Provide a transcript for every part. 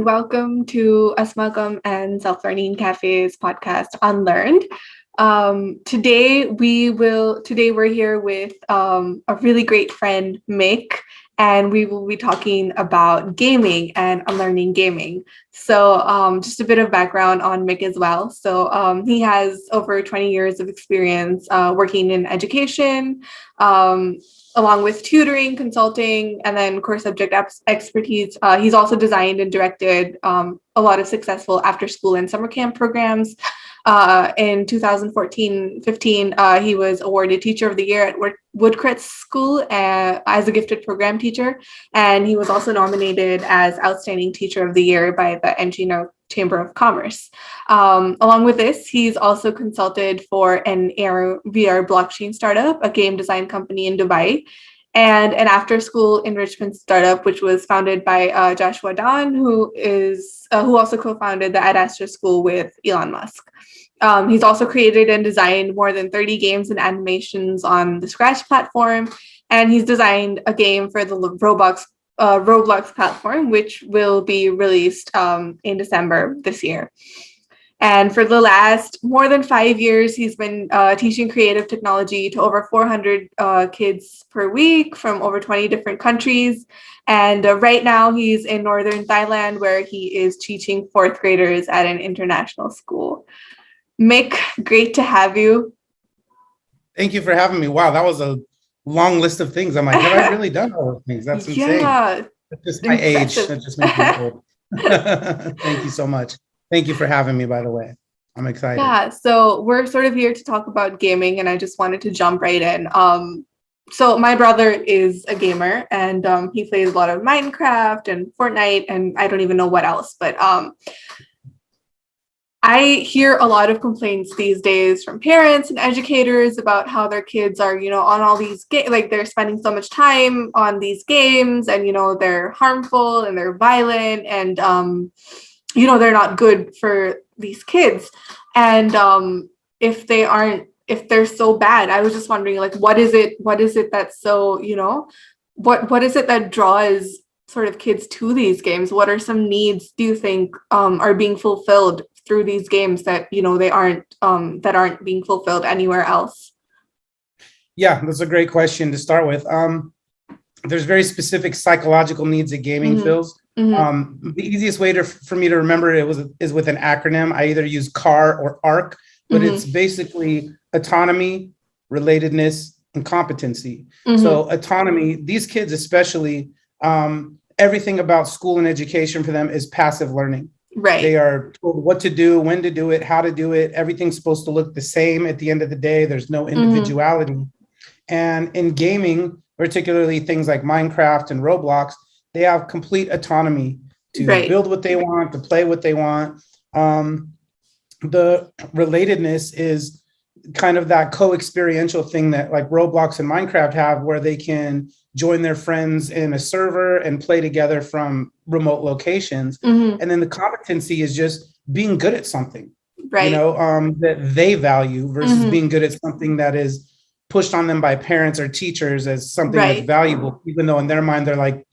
welcome to Asmagam and Self-Learning Cafe's podcast, Unlearned. Today we're here with a really great friend, Mick, and we will be talking about gaming and unlearning gaming. So just a bit of background on Mick as well. So he has over 20 years of experience working in education, along with tutoring, consulting, and then core subject expertise. He's also designed and directed a lot of successful after-school and summer camp programs. In 2014-15, he was awarded Teacher of the Year at Woodcrest School as a gifted program teacher, and he was also nominated as Outstanding Teacher of the Year by the Encino Chamber of Commerce. Along with this, he's also consulted for an AR/VR blockchain startup, a game design company in Dubai, and an after-school enrichment startup, which was founded by Joshua Dahn, who also co-founded the Ad Astra School with Elon Musk. He's also created and designed more than 30 games and animations on the Scratch platform, and he's designed a game for the Roblox platform, which will be released in December this year. And for the last more than 5 years, he's been teaching creative technology to over 400 kids per week from over 20 different countries. And right now he's in northern Thailand, where he is teaching fourth graders at an international school. Mick, great to have you. Thank you for having me. Wow, that was a long list of things. I'm like, have I really done all those things? That's insane. Yeah, that's just my age. That just makes me old. Thank you so much. Thank you for having me, by the way. I'm excited. Yeah, so we're sort of here to talk about gaming, and I just wanted to jump right in. So my brother is a gamer, and he plays a lot of Minecraft and Fortnite, and I don't even know what else, but I hear a lot of complaints these days from parents and educators about how their kids are, on all these games, like they're spending so much time on these games, and, they're harmful and they're violent, and, they're not good for these kids. And if they're so bad, I was just wondering, like, what is it that's so, what is it that draws sort of kids to these games? What are some needs do you think are being fulfilled through these games that they aren't being fulfilled anywhere else? Yeah, that's a great question to start with. There's very specific psychological needs that gaming fills. The easiest way for me to remember it is with an acronym. I either use CAR or ARC, but it's basically autonomy, relatedness, and competency. So autonomy, these kids especially, everything about school and education for them is passive learning. Right. They are told what to do, when to do it, how to do it. Everything's supposed to look the same at the end of the day. There's no individuality. And in gaming, particularly things like Minecraft and Roblox, they have complete autonomy to build what they want, to play what they want. The relatedness is kind of that co-experiential thing that like Roblox and Minecraft have, where they can join their friends in a server and play together from remote locations. And then the competency is just being good at something, that they value versus being good at something that is pushed on them by parents or teachers as something that's valuable, even though in their mind, they're like,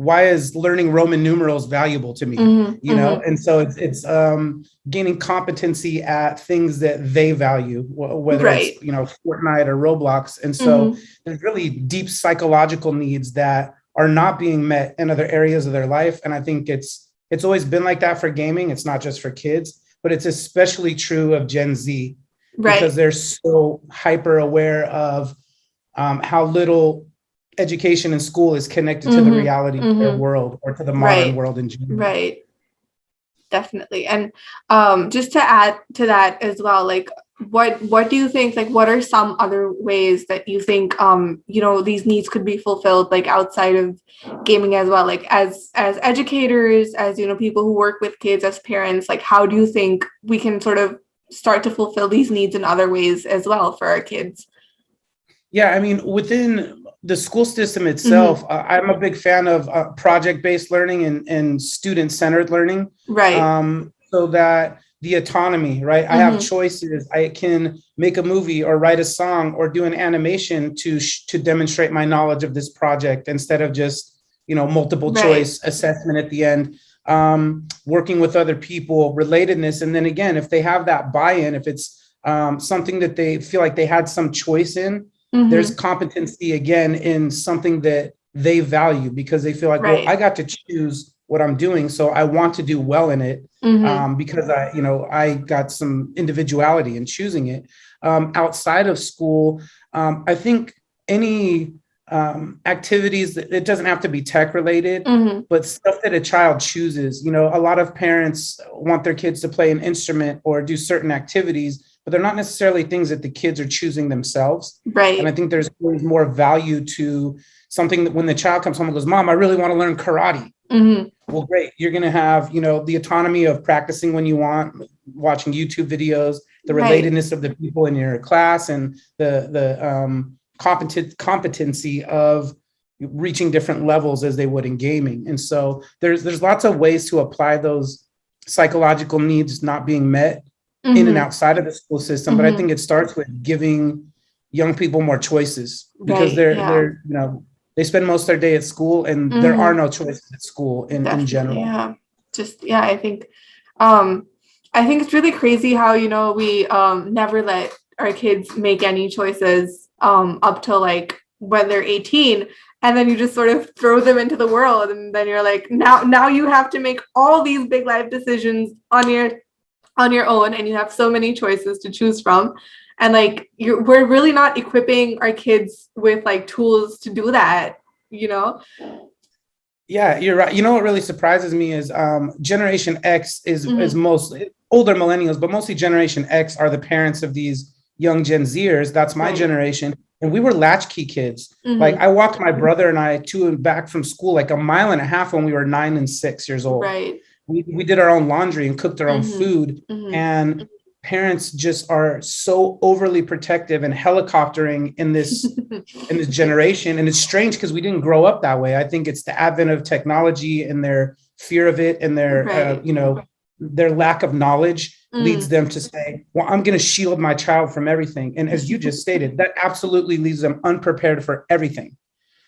why is learning Roman numerals valuable to me? And so it's gaining competency at things that they value, whether it's, Fortnite or Roblox. And so there's really deep psychological needs that are not being met in other areas of their life. And I think it's always been like that for gaming. It's not just for kids, but it's especially true of Gen Z, because they're so hyper aware of how little education in school is connected to the reality of their world or to the modern world in general. Right. Definitely. And just to add to that as well, like, what do you think, like, what are some other ways that you think, these needs could be fulfilled, like outside of gaming as well, like as educators, as, people who work with kids, as parents, like, how do you think we can sort of start to fulfill these needs in other ways as well for our kids? Yeah, I mean, within the school system itself, I'm a big fan of project-based learning and student-centered learning. So that the autonomy, I have choices. I can make a movie or write a song or do an animation to demonstrate my knowledge of this project instead of just, multiple choice assessment at the end. working with other people, relatedness. And then again, if they have that buy-in, if it's something that they feel like they had some choice in, there's competency again in something that they value, because they feel like, well, I got to choose what I'm doing, so I want to do well in it, because I got some individuality in choosing it. Outside of school, I think any activities that it doesn't have to be tech related, but stuff that a child chooses. A lot of parents want their kids to play an instrument or do certain activities, but they're not necessarily things that the kids are choosing themselves. Right. And I think there's always more value to something that when the child comes home and goes, Mom, I really want to learn karate. Well, great. You're going to have, the autonomy of practicing when you want, watching YouTube videos, the relatedness of the people in your class, and the competency of reaching different levels as they would in gaming. And so there's lots of ways to apply those psychological needs not being met in and outside of the school system. But I think it starts with giving young people more choices, because they're they spend most of their day at school, and there are no choices at school in general. I think it's really crazy how, we never let our kids make any choices up till like when they're 18, and then you just sort of throw them into the world, and then you're like, now you have to make all these big life decisions on your own, and you have so many choices to choose from. And like we're really not equipping our kids with like tools to do that, Yeah, you're right. What really surprises me is Generation X is mostly older millennials, but mostly Generation X are the parents of these young Gen Zers. That's my generation. And we were latchkey kids. Like I walked my brother and I to and back from school like 1.5 miles when we were 9 and 6 years old. Right. We did our own laundry and cooked our own food. And parents just are so overly protective and helicoptering in this generation. And it's strange because we didn't grow up that way. I think it's the advent of technology and their fear of it, and their their lack of knowledge leads them to say, well, I'm going to shield my child from everything. And as you just stated, that absolutely leaves them unprepared for everything.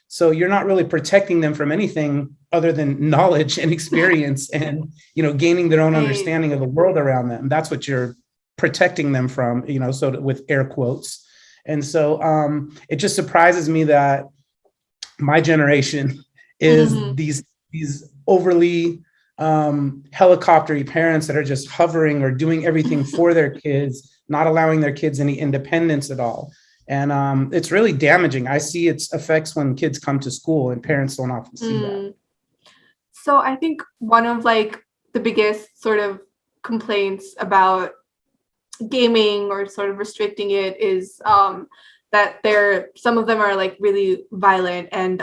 So you're not really protecting them from anything other than knowledge and experience and, gaining their own understanding of the world around them. That's what you're protecting them from, so with air quotes. And so it just surprises me that my generation is these overly helicoptery parents that are just hovering or doing everything for their kids, not allowing their kids any independence at all. And it's really damaging. I see its effects when kids come to school, and parents don't often see that. So I think one of like the biggest sort of complaints about gaming or sort of restricting it is that some of them are like really violent, and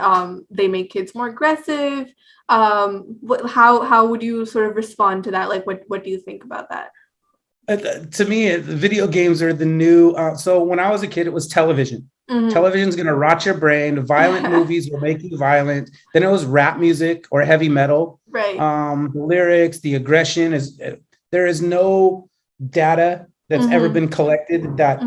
they make kids more aggressive. How would you sort of respond to that? Like, what do you think about that? To me, video games are the new. So when I was a kid, it was television. Television's going to rot your brain. Violent movies will make you violent. Then it was rap music or heavy metal. Right. The lyrics, the aggression there is no data that's ever been collected that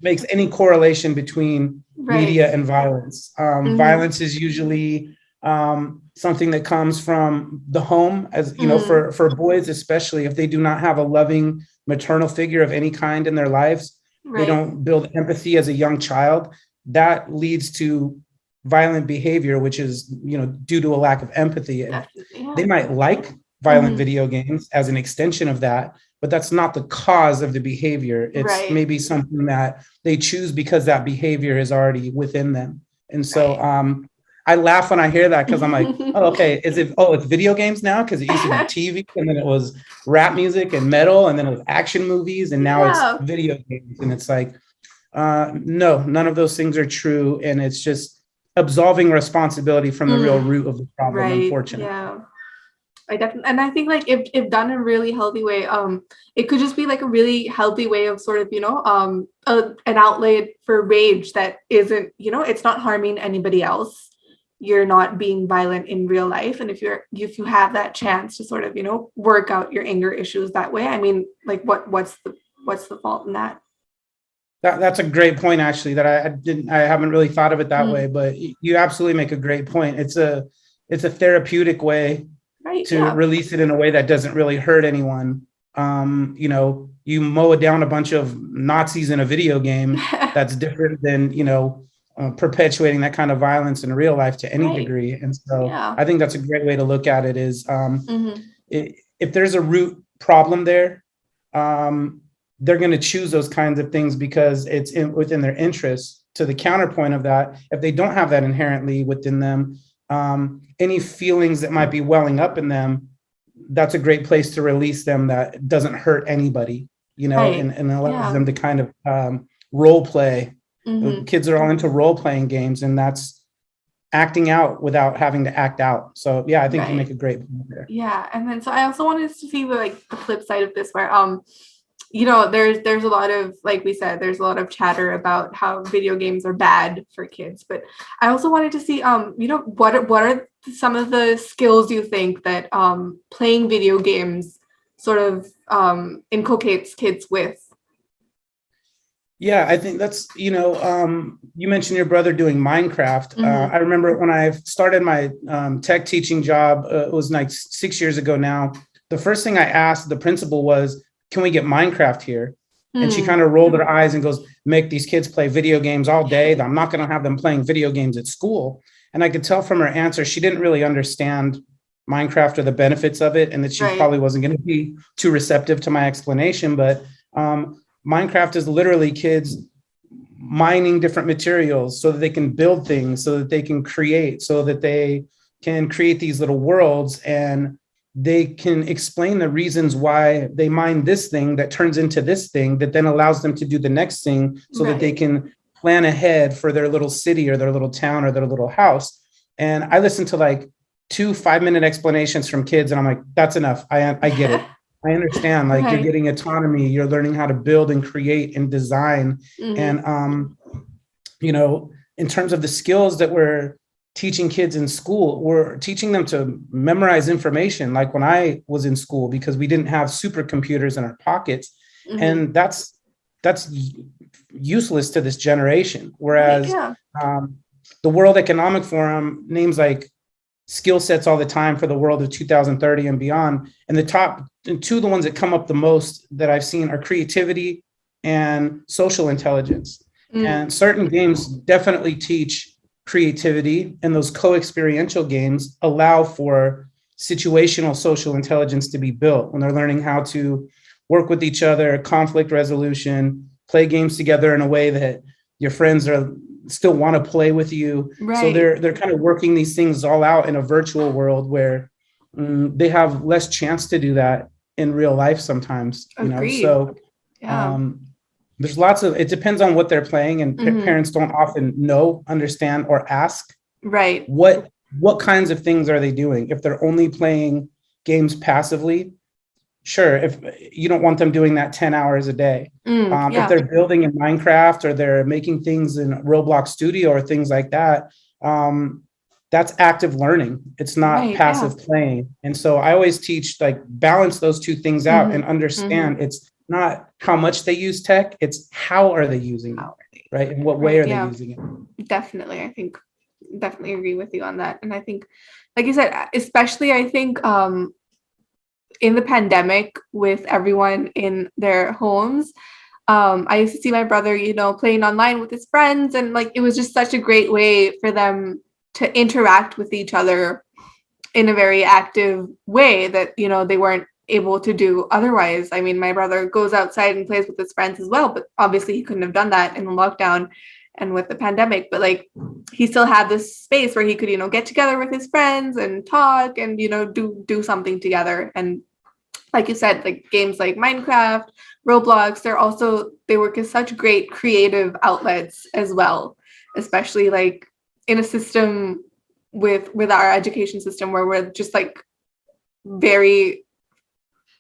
makes any correlation between media and violence. Violence is usually something that comes from the home, as for boys, especially if they do not have a loving maternal figure of any kind in their lives. They don't build empathy as a young child. That leads to violent behavior, which is, due to a lack of empathy. They might like violent video games as an extension of that, but that's not the cause of the behavior. It's maybe something that they choose because that behavior is already within them. And so I laugh when I hear that, because I'm like, it's video games now? Because it used to be TV, and then it was rap music and metal, and then it was action movies, and now it's video games. And it's like, no, none of those things are true. And it's just absolving responsibility from the real root of the problem, unfortunately. Yeah. I think like if done in a really healthy way, it could just be like a really healthy way of sort of, an outlet for rage that isn't, it's not harming anybody else. You're not being violent in real life. And if you have that chance to sort of, work out your anger issues that way, I mean, like what's the fault in that? That's a great point, actually, that I haven't really thought of it that way, but you absolutely make a great point. It's a therapeutic way Right. to Yeah. release it in a way that doesn't really hurt anyone. You know, you mow down a bunch of Nazis in a video game. That's different than, you know, perpetuating that kind of violence in real life to any Right. degree. And so Yeah. I think that's a great way to look at it is Mm-hmm. if there's a root problem there, they're going to choose those kinds of things because it's within their interests. To the counterpoint of that, if they don't have that inherently within them, any feelings that might be welling up in them, that's a great place to release them that doesn't hurt anybody, you know, Right. and allows Yeah. them to kind of role play. Mm-hmm. Kids are all into role playing games, and that's acting out without having to act out. So yeah, I think you make a great point there. Yeah. And then so I also wanted to see the flip side of this where you know, there's a lot of, like we said, there's a lot of chatter about how video games are bad for kids. But I also wanted to see, you know, what are some of the skills you think that playing video games sort of inculcates kids with? Yeah, I think that's, you know, you mentioned your brother doing Minecraft. Mm-hmm. I remember when I started my tech teaching job, it was like 6 years ago now. The first thing I asked the principal was, can we get Minecraft here? And she kind of rolled her eyes and goes, make these kids play video games all day. I'm not going to have them playing video games at school. And I could tell from her answer, she didn't really understand Minecraft or the benefits of it, and that she probably wasn't going to be too receptive to my explanation. But Minecraft is literally kids mining different materials so that they can build things, so that they can create, so that they can create these little worlds, and they can explain the reasons why they mine this thing that turns into this thing that then allows them to do the next thing, so that they can plan ahead for their little city or their little town or their little house. And I listened to like 2 5-minute explanations from kids, and I'm like, that's enough. I get it. I understand. Like you're getting autonomy, you're learning how to build and create and design. And you know, in terms of the skills that we're teaching kids in school, we're teaching them to memorize information like when I was in school, because we didn't have supercomputers in our pockets. And that's useless to this generation. Whereas the World Economic Forum names like skill sets all the time for the world of 2030 and beyond. And the top two of the ones that come up the most that I've seen are creativity and social intelligence. And certain games definitely teach creativity, and those co-experiential games allow for situational social intelligence to be built when they're learning how to work with each other, conflict resolution, play games together in a way that your friends are still want to play with you. So they're kind of working these things all out in a virtual world where they have less chance to do that in real life sometimes, you know. So there's lots of, it depends on what they're playing, and parents don't often know, understand, or ask what kinds of things are they doing. If they're only playing games passively, sure, if you don't want them doing that 10 hours a day. If they're building in Minecraft or they're making things in Roblox Studio or things like that, that's active learning. It's not passive playing. And so I always teach, like, balance those two things out and understand it's not how much they use tech, it's how are they using it, right? In what way are they using it? Definitely. I think definitely agree with you on that. And I think, like you said, especially I think in the pandemic with everyone in their homes, I used to see my brother, you know, playing online with his friends, and like it was just such a great way for them to interact with each other in a very active way that, you know, they weren't able to do otherwise. I mean, my brother goes outside and plays with his friends as well, but obviously he couldn't have done that in the lockdown and with the pandemic. But like he still had this space where he could, you know, get together with his friends and talk and, you know, do something together. And like you said, like games like Minecraft, Roblox, they work as such great creative outlets as well, especially like in a system with our education system where we're just like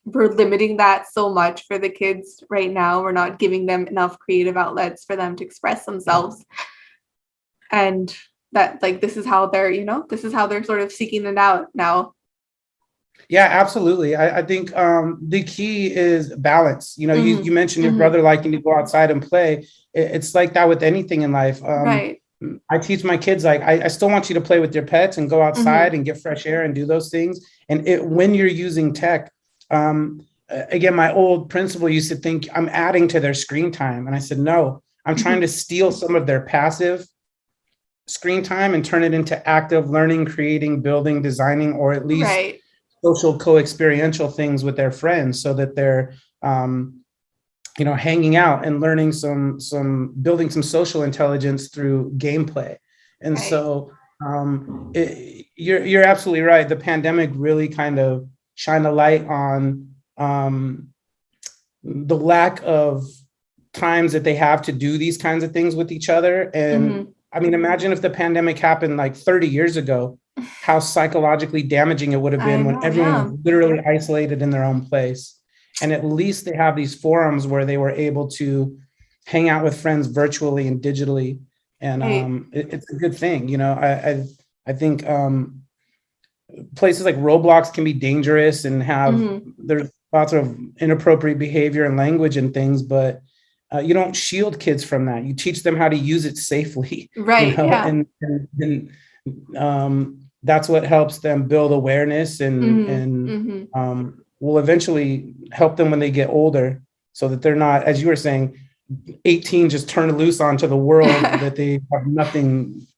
we're limiting that so much for the kids right now. We're not giving them enough creative outlets for them to express themselves. And that, like, this is how they're sort of seeking it out now. Yeah, absolutely. I think the key is balance. You know, you mentioned your brother liking to go outside and play. It's like that with anything in life. I teach my kids, like, I still want you to play with your pets and go outside and get fresh air and do those things. And when you're using tech, again, my old principal used to think I'm adding to their screen time. And I said, no, I'm trying to steal some of their passive screen time and turn it into active learning, creating, building, designing, or at least social co-experiential things with their friends, so that they're hanging out and learning some building some social intelligence through gameplay. And so you're absolutely right. The pandemic really kind of shined a light on the lack of times that they have to do these kinds of things with each other. And I mean, imagine if the pandemic happened like 30 years ago, how psychologically damaging it would have been when everyone was literally isolated in their own place. And at least they have these forums where they were able to hang out with friends virtually and digitally. And it's a good thing. I think places like Roblox can be dangerous and have there's lots of inappropriate behavior and language and things, but you don't shield kids from that. You teach them how to use it safely, and that's what helps them build awareness and will eventually help them when they get older, so that they're not, as you were saying, 18 just turned loose onto the world that they have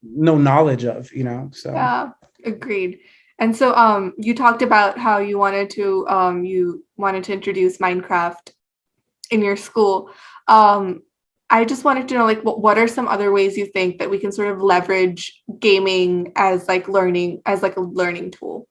no knowledge of, so. Yeah, agreed. And so you talked about how you wanted to introduce Minecraft in your school. I just wanted to know, like, what are some other ways you think that we can sort of leverage gaming as a learning tool?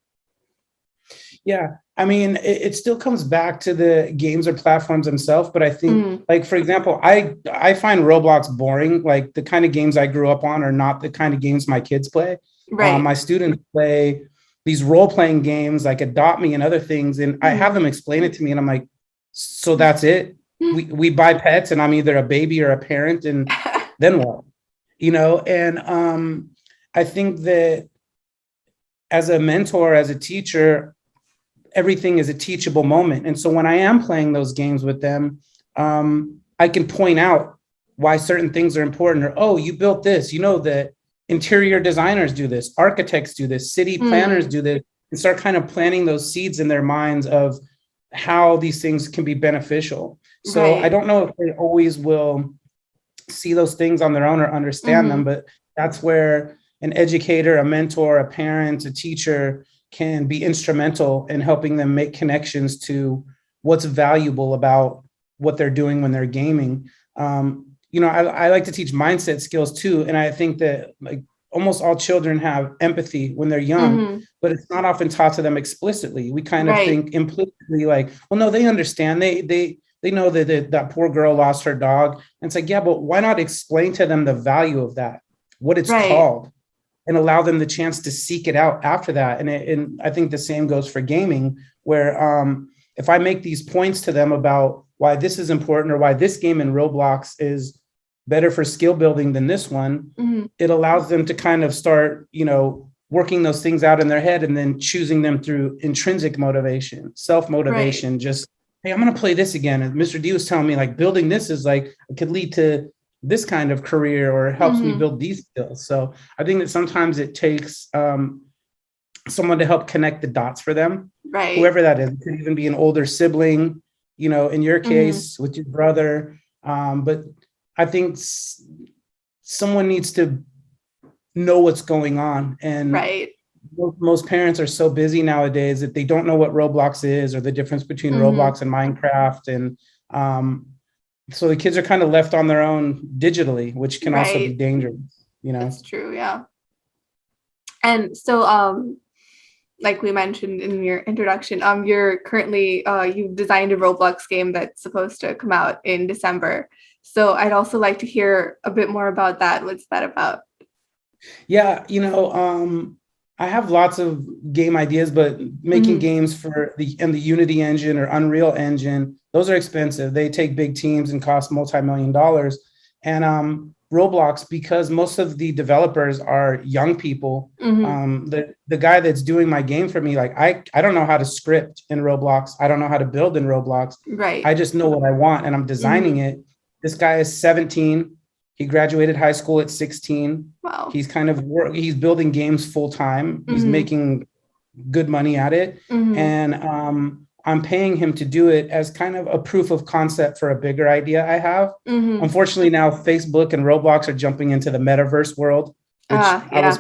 Yeah, I mean, it still comes back to the games or platforms themselves, but I think, like, for example, I find Roblox boring. Like, the kind of games I grew up on are not the kind of games my kids play. My students play these role-playing games like Adopt Me and other things, and I have them explain it to me, and I'm like, so that's it? We buy pets, and I'm either a baby or a parent, and then what? And I think that as a mentor, as a teacher, everything is a teachable moment. And so when I am playing those games with them, I can point out why certain things are important, or, oh, you built this, that interior designers do this, architects do this, city planners do this, and start kind of planting those seeds in their minds of how these things can be beneficial. So I don't know if they always will see those things on their own or understand them, but that's where an educator, a mentor, a parent, a teacher can be instrumental in helping them make connections to what's valuable about what they're doing when they're gaming. I like to teach mindset skills too. And I think that, like, almost all children have empathy when they're young, but it's not often taught to them explicitly. We kind of think implicitly, like, well, no, they understand. They know that poor girl lost her dog. And it's like, yeah, but why not explain to them the value of that, what it's called, and allow them the chance to seek it out after that. And I think the same goes for gaming, where if I make these points to them about why this is important, or why this game in Roblox is better for skill building than this one, it allows them to kind of start, working those things out in their head, and then choosing them through intrinsic motivation, self-motivation, just, hey, I'm going to play this again. And Mr. D was telling me, like, building this is like, it could lead to this kind of career, or helps me build these skills. So I think that sometimes it takes someone to help connect the dots for them, whoever that is. It could even be an older sibling, in your case with your brother. But I think someone needs to know what's going on. And most parents are so busy nowadays that they don't know what Roblox is, or the difference between Roblox and Minecraft. And so the kids are kind of left on their own digitally, which can also be dangerous, That's true, yeah. And so, like we mentioned in your introduction, you're currently, you've designed a Roblox game that's supposed to come out in December. So I'd also like to hear a bit more about that. What's that about? Yeah, I have lots of game ideas, but making games for the Unity engine or Unreal engine, those are expensive. They take big teams and cost multi-million dollars. And Roblox, because most of the developers are young people, the guy that's doing my game for me, like, I don't know how to script in Roblox. I don't know how to build in Roblox. I just know what I want, and I'm designing it. This guy is 17. He graduated high school at 16. Wow. He's he's building games full time. He's making good money at it. And I'm paying him to do it as kind of a proof of concept for a bigger idea I have. Unfortunately, now Facebook and Roblox are jumping into the metaverse world, which I was,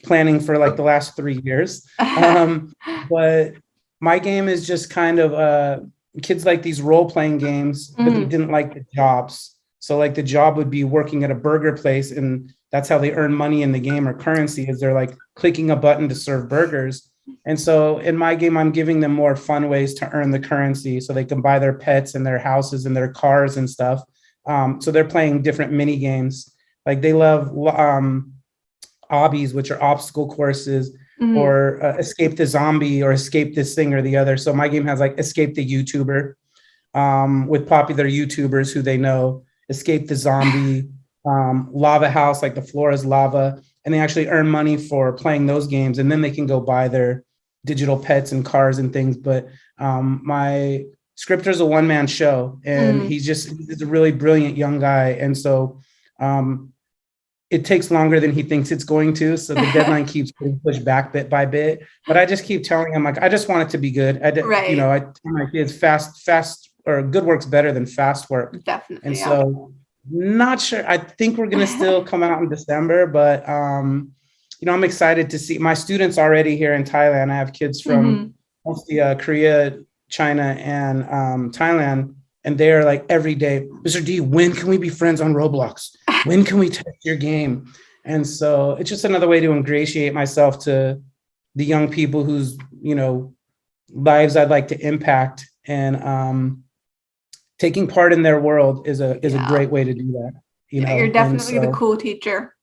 planning for like the last 3 years. But my game is just kind of kids like these role-playing games, but they didn't like the jobs. So like the job would be working at a burger place, and that's how they earn money in the game or currency, is they're like clicking a button to serve burgers. And so in my game, I'm giving them more fun ways to earn the currency so they can buy their pets and their houses and their cars and stuff. So they're playing different mini games. Like they love obbies, which are obstacle courses, or escape the zombie or escape this thing or the other. So my game has like escape the YouTuber with popular YouTubers who they know, escape the zombie, lava house, like the floor is lava. And they actually earn money for playing those games. And then they can go buy their digital pets and cars and things. But my scripter is a one-man show, and he's a really brilliant young guy. And so it takes longer than he thinks it's going to. So the deadline keeps getting pushed back bit by bit. But I just keep telling him, like, I just want it to be good. I tell my kids fast or good work's better than fast work. Definitely. And so not sure. I think we're going to still come out in December, but, I'm excited to see my students already here in Thailand. I have kids from mostly Korea, China, and Thailand. And they're like every day, Mr. D, when can we be friends on Roblox? When can we test your game? And so it's just another way to ingratiate myself to the young people whose, lives I'd like to impact. And taking part in their world is a great way to do that. You're definitely the cool teacher.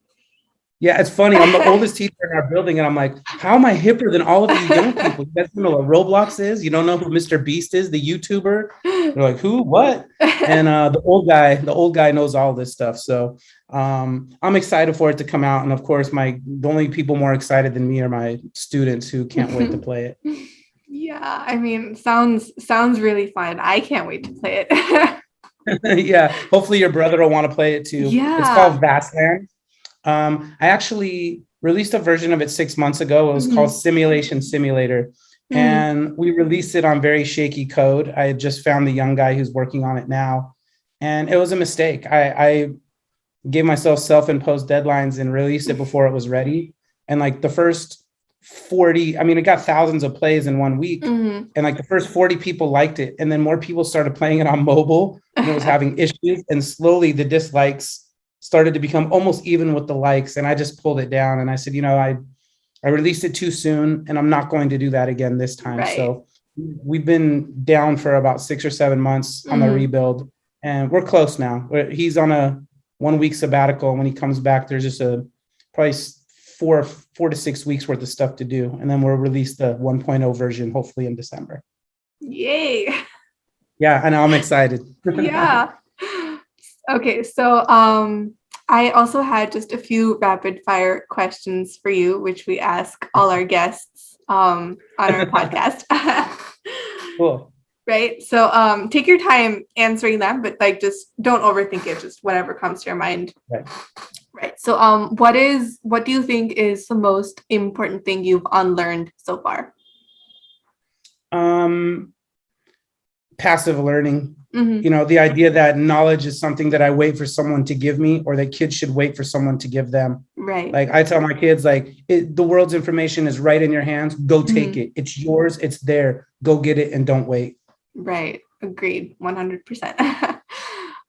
Yeah, it's funny. I'm the oldest teacher in our building, and I'm like, how am I hipper than all of you young people? You guys don't know what Roblox is? You don't know who Mr. Beast is, the YouTuber? They're like, who? What? And the old guy knows all this stuff. So I'm excited for it to come out. And of course, the only people more excited than me are my students who can't wait to play it. Yeah, I mean, sounds really fun. I can't wait to play it. Yeah, hopefully your brother will want to play it too. Yeah. It's called Vastland. I actually released a version of it 6 months ago. It was called Simulation Simulator. And we released it on very shaky code. I had just found the young guy who's working on it now. And it was a mistake. I gave myself self-imposed deadlines and released it before it was ready. And like the first 40, it got thousands of plays in 1 week. And like the first 40 people liked it. And then more people started playing it on mobile, and it was having issues. And slowly the dislikes started to become almost even with the likes. And I just pulled it down, and I said, I released it too soon, and I'm not going to do that again this time. Right. So we've been down for about 6 or 7 months on the rebuild, and we're close now. He's on a 1 week sabbatical. And when he comes back, there's just probably 4 to 6 weeks worth of stuff to do. And then we'll release the 1.0 version, hopefully in December. Yay. Yeah, I know, I'm excited. Yeah. Okay, so I also had just a few rapid fire questions for you, which we ask all our guests on our podcast. Cool. Right. So take your time answering them, but like just don't overthink it, just whatever comes to your mind. Right. So what do you think is the most important thing you've unlearned so far? Passive learning. The idea that knowledge is something that I wait for someone to give me, or that kids should wait for someone to give them. Right. Like I tell my kids, like the world's information is right in your hands. Go take it. It's yours. It's there. Go get it and don't wait. Right. Agreed. 100%.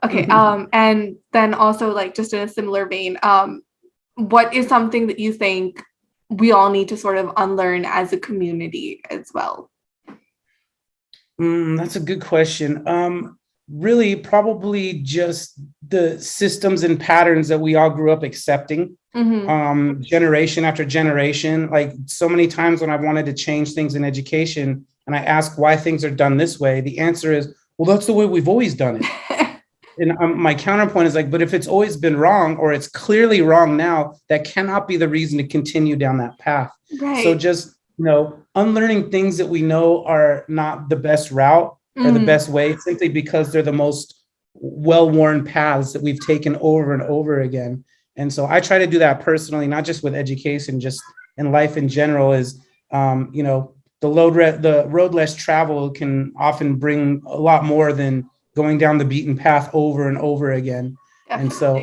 Okay. And then also like just in a similar vein, what is something that you think we all need to sort of unlearn as a community as well? That's a good question. Really, probably just the systems and patterns that we all grew up accepting, generation after generation. Like so many times when I wanted to change things in education and I ask why things are done this way, the answer is, well, that's the way we've always done it. And my counterpoint is like, but if it's always been wrong, or it's clearly wrong now, that cannot be the reason to continue down that path. Right. So just, unlearning things that we know are not the best route or the best way, simply because they're the most well-worn paths that we've taken over and over again. And so I try to do that personally, not just with education, just in life in general, is You know, the road less traveled can often bring a lot more than going down the beaten path over and over again. And so,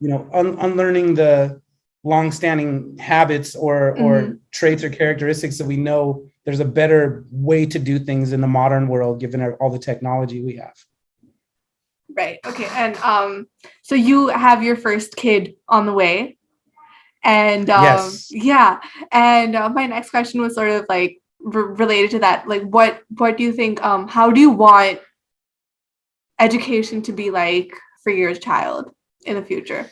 you know, unlearning the long-standing habits or traits or characteristics that we know there's a better way to do things in the modern world, given all the technology we have. Right. Okay. And so you have your first kid on the way. And Yes. yeah. And my next question was sort of like related to that. Like, what do you think? How do you want education to be like for your child in the future?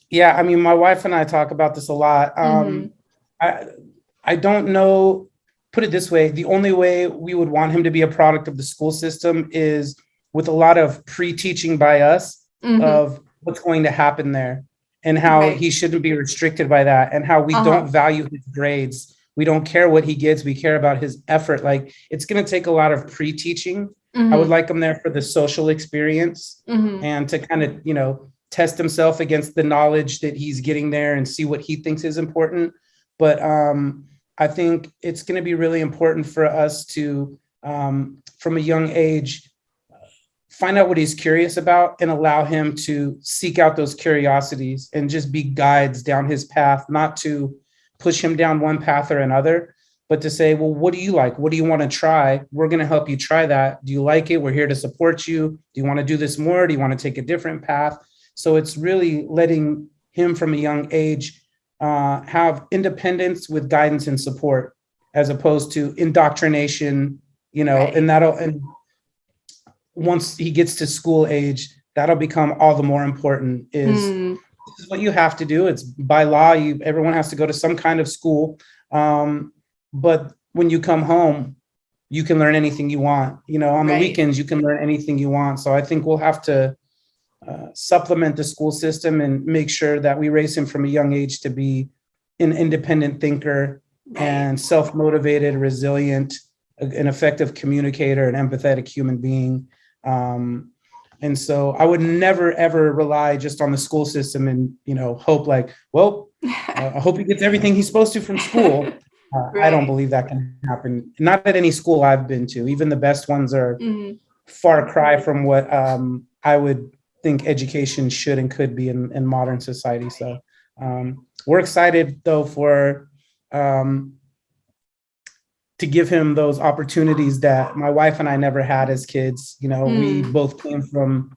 Yeah, I mean, my wife and I talk about this a lot. I don't know, put it this way, the only way we would want him to be a product of the school system is with a lot of pre-teaching by us of what's going to happen there and how he shouldn't be restricted by that, and how we don't value his grades. We don't care what he gets. We care about his effort. Like, it's going to take a lot of pre-teaching. I would like him there for the social experience and to kind of, you know, test himself against the knowledge that he's getting there and see what he thinks is important. But I think it's going to be really important for us to, from a young age, find out what he's curious about and allow him to seek out those curiosities and just be guides down his path, not to push him down one path or another, but to say, well, what do you like? What do you want to try? We're going to help you try that. Do you like it? We're here to support you. Do you want to do this more? Do you want to take a different path? So it's really letting him from a young age have independence with guidance and support, as opposed to indoctrination, you know, and once he gets to school age, that'll become all the more important. This is what you have to do. It's by law. Everyone has to go to some kind of school. But when you come home, you can learn anything you want. You know, on the weekends, you can learn anything you want. So I think we'll have to supplement the school system and make sure that we raise him from a young age to be an independent thinker and self-motivated, resilient, an effective communicator, an empathetic human being. And so I would never, ever rely just on the school system and, you know, hope like, well, I hope he gets everything he's supposed to from school. I don't believe that can happen. Not at any school I've been to. Even the best ones are far cry from what I would think education should and could be in modern society. So we're excited, though, for to give him those opportunities that my wife and I never had as kids. You know, we both came from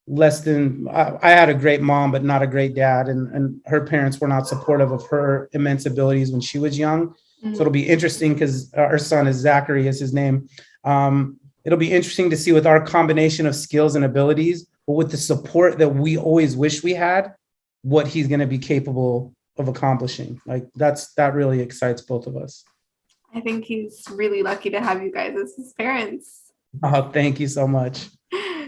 less than, I had a great mom, but not a great dad. And her parents were not supportive of her immense abilities when she was young. So it'll be interesting because our son is Zachary is his name. It'll be interesting to see with our combination of skills and abilities, but with the support that we always wish we had, what he's going to be capable of accomplishing. Like that really excites both of us. I think he's really lucky to have you guys as his parents. Oh, thank you so much.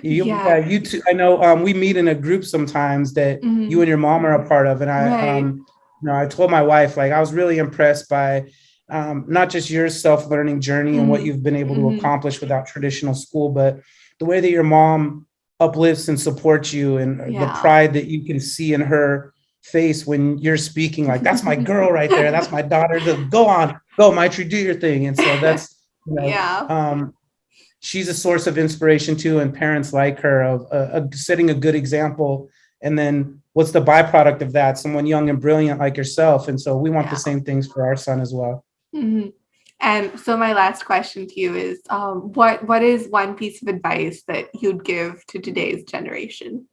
You too. I know we meet in a group sometimes that you and your mom are a part of. And I, you know, I told my wife, like, I was really impressed by not just your self-learning journey and what you've been able to accomplish without traditional school, but the way that your mom uplifts and supports you and the pride that you can see in her face when you're speaking, like, that's my girl right there. That's my daughter. Go on, go, Maitreyee, do your thing. And so that's, you know, she's a source of inspiration too. And parents like her of setting a good example. And then what's the byproduct of that? Someone young and brilliant like yourself. And so we want the same things for our son as well. And so my last question to you is, what is one piece of advice that you'd give to today's generation?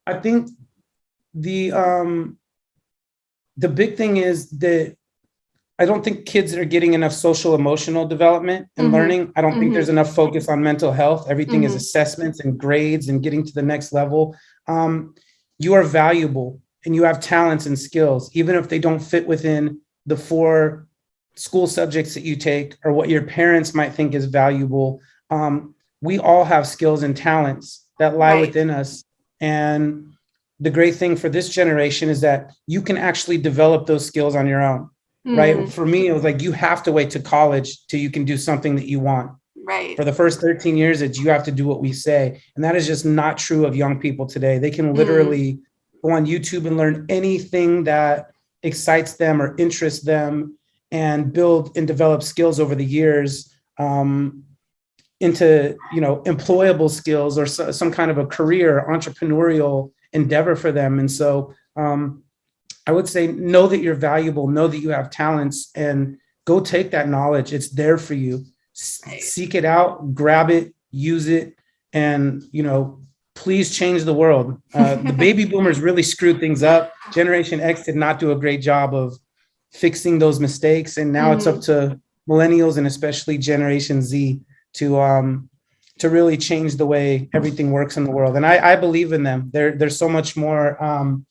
I think the big thing is that I don't think kids are getting enough social emotional development and learning. I don't think there's enough focus on mental health. Everything is assessments and grades and getting to the next level. You are valuable and you have talents and skills, even if they don't fit within the 4 school subjects that you take or what your parents might think is valuable. We all have skills and talents that lie within us. And the great thing for this generation is that you can actually develop those skills on your own. Right. For me, it was like, you have to wait to college till you can do something that you want. Right. For the first 13 years, it's you have to do what we say. And that is just not true of young people today. They can literally go on YouTube and learn anything that excites them or interests them, and build and develop skills over the years into, employable skills or some kind of a career, entrepreneurial endeavor for them. And so I would say, know that you're valuable, know that you have talents, and go take that knowledge. It's there for you. Seek it out, grab it, use it, and, please change the world. The baby boomers really screwed things up. Generation X did not do a great job of fixing those mistakes. And now it's up to millennials, and especially Generation Z, to really change the way everything works in the world. And I believe in them. They're so much more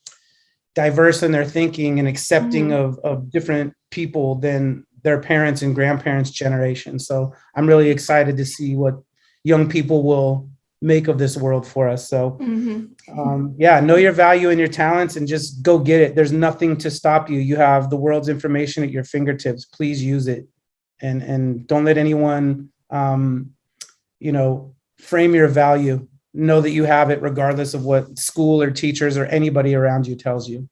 diverse in their thinking and accepting of different people than their parents and grandparents' generation. So I'm really excited to see what young people will make of this world for us. So know your value and your talents, and just go get it. There's nothing to stop you. You have the world's information at your fingertips. Please use it, and don't let anyone frame your value. Know that you have it regardless of what school or teachers or anybody around you tells you.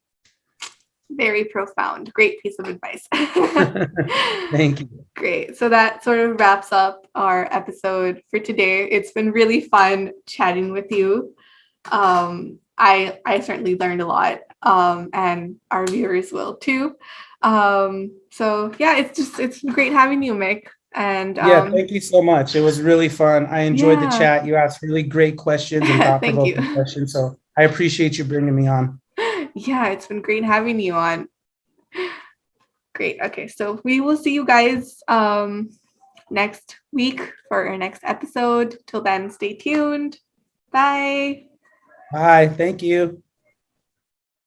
Very profound. Great piece of advice. Thank you. Great. So that sort of wraps up our episode for today. It's been really fun chatting with you. I certainly learned a lot, and our viewers will too. So yeah, it's great having you, Mick. And thank you so much. It was really fun. I enjoyed the chat. You asked really great questions and thought-provoking questions. So I appreciate you bringing me on. Yeah, it's been great having you on. Great. Okay, so we will see you guys next week for our next episode. Till then, stay tuned. Bye. Bye. Thank you.